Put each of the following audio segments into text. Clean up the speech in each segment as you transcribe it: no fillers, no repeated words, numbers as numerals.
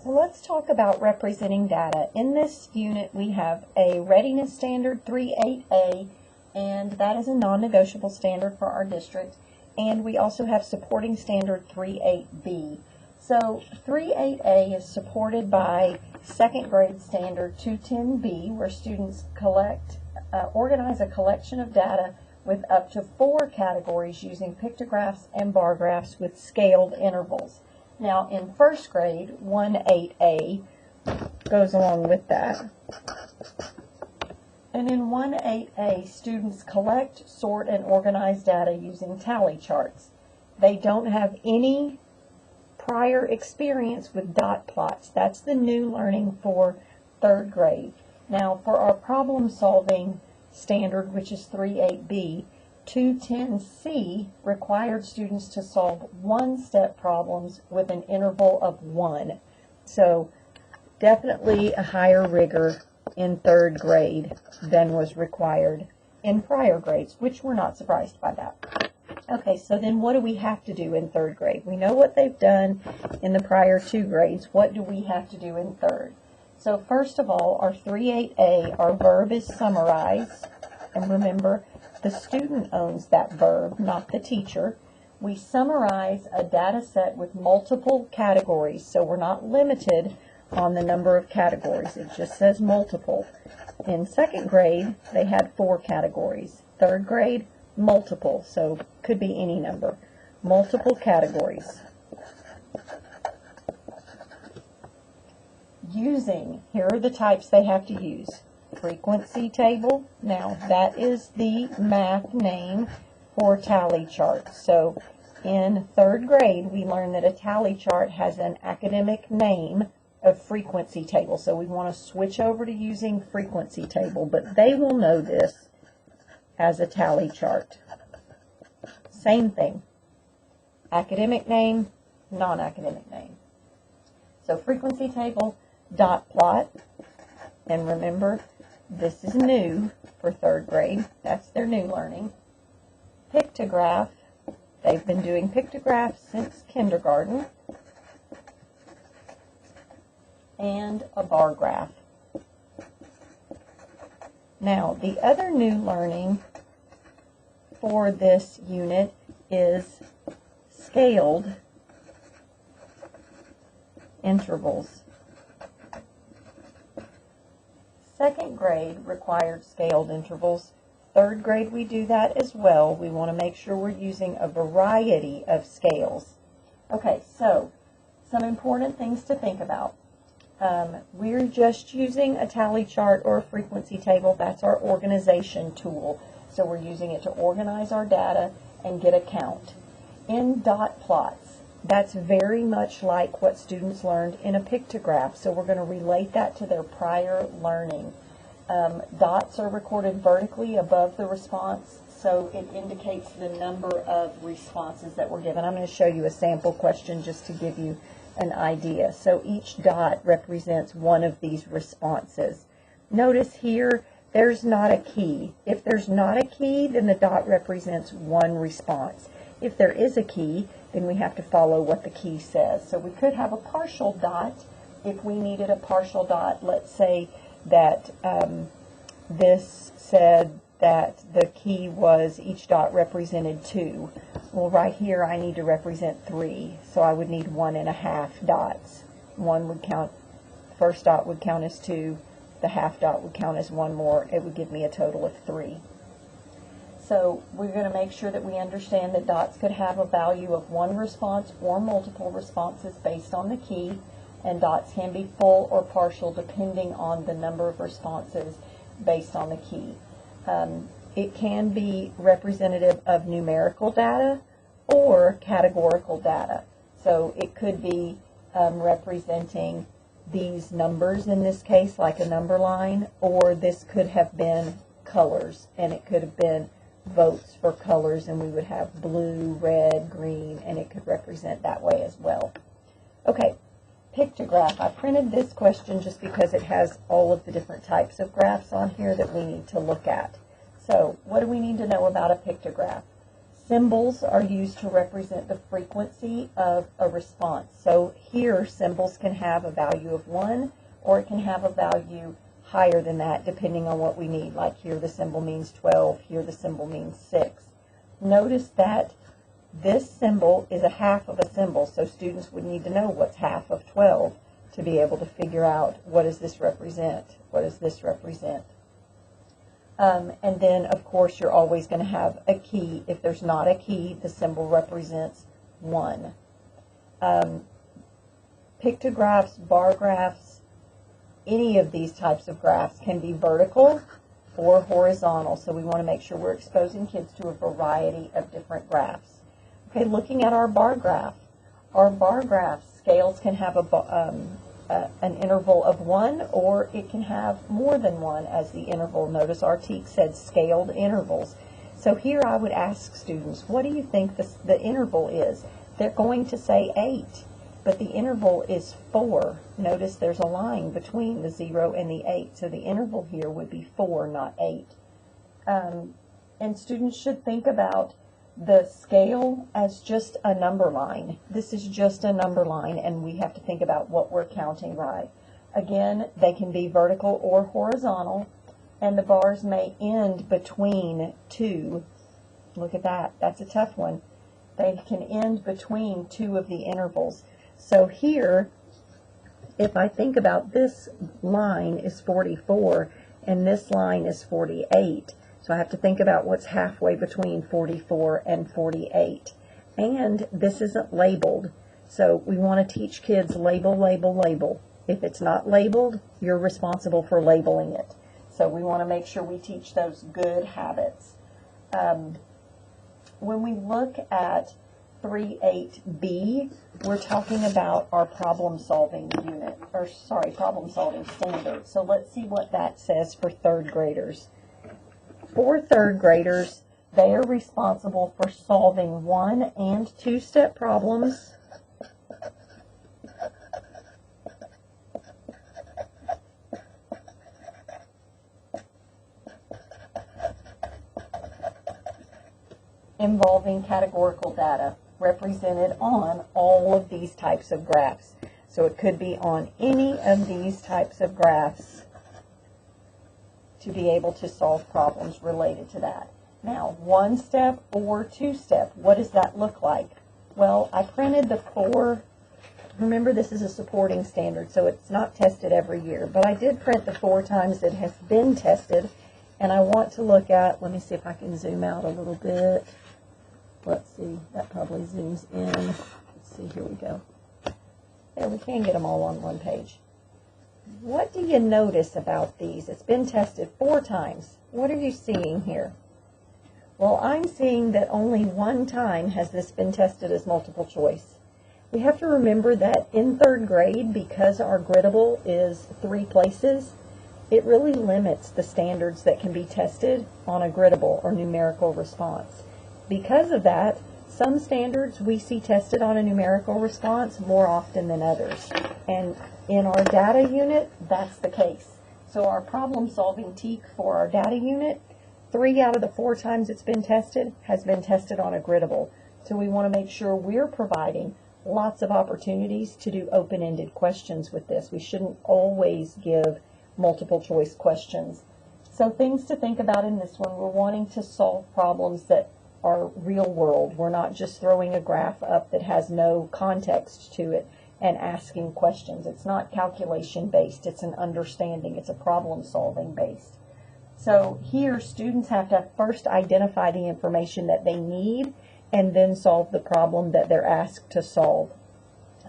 So let's talk about representing data. In this unit we have a Readiness Standard 3.8a, and that is a non-negotiable standard for our district. And we also have Supporting Standard 3.8b. So 3.8a is supported by second grade standard 210b, where students organize a collection of data with up to 4 categories using pictographs and bar graphs with scaled intervals. Now in first grade, 1.8a goes along with that. And in 1.8a, students collect, sort, and organize data using tally charts. They don't have any prior experience with dot plots. That's the new learning for third grade. Now for our problem solving standard, which is 3.8b, 210c required students to solve one-step problems with an interval of 1. So definitely a higher rigor in third grade than was required in prior grades, which we're not surprised by that. Okay, so then what do we have to do in third grade? We know what they've done in the prior 2 grades. What do we have to do in third? So first of all, our 3.8a, our verb is summarize. And remember, the student owns that verb, not the teacher. We summarize a data set with multiple categories, so we're not limited on the number of categories. It just says multiple. In second grade, they had 4 categories. Third grade, multiple, so could be any number. Multiple categories. Here are the types they have to use. Frequency table. Now that is the math name for tally charts. So in third grade, we learned that a tally chart has an academic name of frequency table. So we want to switch over to using frequency table, but they will know this as a tally chart. Same thing. Academic name, non-academic name. So frequency table, dot plot, and remember, this is new for third grade. That's their new learning. Pictograph. They've been doing pictographs since kindergarten. And a bar graph. Now, the other new learning for this unit is scaled intervals. Second grade required scaled intervals. Third grade we do that as well. We want to make sure we're using a variety of scales. Okay, so some important things to think about. We're just using a tally chart or a frequency table. That's our organization tool. So we're using it to organize our data and get a count. In dot plots, that's very much like what students learned in a pictograph. So we're going to relate that to their prior learning. Dots are recorded vertically above the response, so it indicates the number of responses that were given. I'm going to show you a sample question just to give you an idea. So each dot represents one of these responses. Notice here, there's not a key. If there's not a key, then the dot represents one response. If there is a key, then we have to follow what the key says. So we could have a partial dot if we needed a partial dot. Let's say that this said that the key was each dot represented 2. Well, right here I need to represent 3, so I would need 1.5 dots. One would count, first dot would count as 2, the half dot would count as 1 more. It would give me a total of 3. So we're going to make sure that we understand that dots could have a value of 1 response or multiple responses based on the key, and dots can be full or partial depending on the number of responses based on the key. It can be representative of numerical data or categorical data. So it could be representing these numbers in this case, like a number line, or this could have been colors, and it could have been votes for colors, and we would have blue, red, green, and it could represent that way as well. Okay, pictograph. I printed this question just because it has all of the different types of graphs on here that we need to look at. So what do we need to know about a pictograph? Symbols are used to represent the frequency of a response. So here, symbols can have a value of 1, or it can have a value higher than that, depending on what we need. Like here, the symbol means 12. Here, the symbol means 6. Notice that this symbol is a half of a symbol, so students would need to know what's half of 12 to be able to figure out, what does this represent? What does this represent? And then, of course, you're always going to have a key. If there's not a key, the symbol represents 1. Pictographs, bar graphs, any of these types of graphs can be vertical or horizontal. So we want to make sure we're exposing kids to a variety of different graphs. Okay, looking at our bar graph. Our bar graph scales can have an interval of 1, or it can have more than 1 as the interval. Notice our teacher said scaled intervals. So here I would ask students, what do you think the interval is? They're going to say 8, but the interval is 4. Notice there's a line between the 0 and the 8, so the interval here would be 4, not 8. And students should think about the scale as just a number line. This is just a number line, and we have to think about what we're counting by. Again, they can be vertical or horizontal, and the bars may end between 2. Look at that. That's a tough one. They can end between 2 of the intervals. So here, if I think about this line is 44, and this line is 48, so I have to think about what's halfway between 44 and 48. And this isn't labeled. So we want to teach kids label, label, label. If it's not labeled, you're responsible for labeling it. So we want to make sure we teach those good habits. When we look at 3.8b, we're talking about our problem-solving unit, or sorry, problem-solving standard. So let's see what that says for third graders. For third graders, they are responsible for solving 1- and 2-step problems, involving categorical data represented on all of these types of graphs. So it could be on any of these types of graphs to be able to solve problems related to that. Now, 1-step or 2-step, what does that look like? Well, I printed the 4. Remember, this is a supporting standard, so it's not tested every year. But I did print the 4 times it has been tested, and I want to look at, let me see if I can zoom out a little bit. Let's see, that probably zooms in. Let's see, here we go. There, we can get them all on one page. What do you notice about these? It's been tested 4 times. What are you seeing here? Well, I'm seeing that only 1 time has this been tested as multiple choice. We have to remember that in third grade, because our griddable is 3 places, it really limits the standards that can be tested on a griddable or numerical response. Because of that, some standards we see tested on a numerical response more often than others. And in our data unit, that's the case. So our problem-solving TEAC for our data unit, 3 out of the 4 times it's been tested has been tested on a griddable. So we want to make sure we're providing lots of opportunities to do open-ended questions with this. We shouldn't always give multiple choice questions. So things to think about in this one, we're wanting to solve problems that are real world. We're not just throwing a graph up that has no context to it and asking questions. It's not calculation based, it's an understanding, it's a problem solving based. So here students have to first identify the information that they need and then solve the problem that they're asked to solve.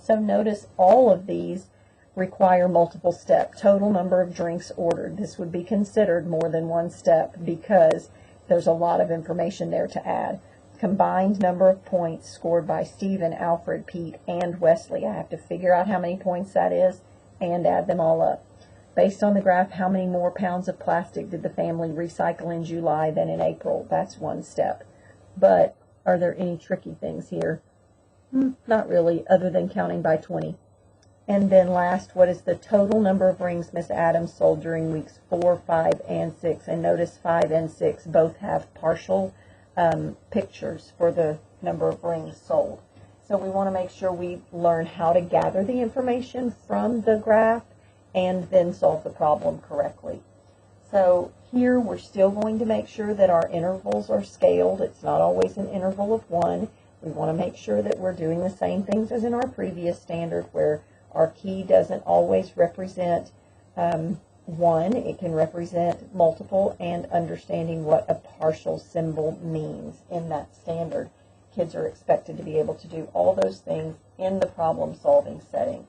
So notice all of these require multiple step. Total number of drinks ordered. This would be considered more than 1 step because there's a lot of information there to add. Combined number of points scored by Stephen, Alfred, Pete, and Wesley. I have to figure out how many points that is and add them all up. Based on the graph, how many more pounds of plastic did the family recycle in July than in April? That's 1 step. But are there any tricky things here? Not really, other than counting by 20. And then last, what is the total number of rings Miss Adams sold during weeks 4, 5, and 6? And notice 5 and 6 both have partial pictures for the number of rings sold. So we want to make sure we learn how to gather the information from the graph and then solve the problem correctly. So here we're still going to make sure that our intervals are scaled. It's not always an interval of 1. We want to make sure that we're doing the same things as in our previous standard, where our key doesn't always represent 1. It can represent multiple, and understanding what a partial symbol means in that standard. Kids are expected to be able to do all those things in the problem-solving setting.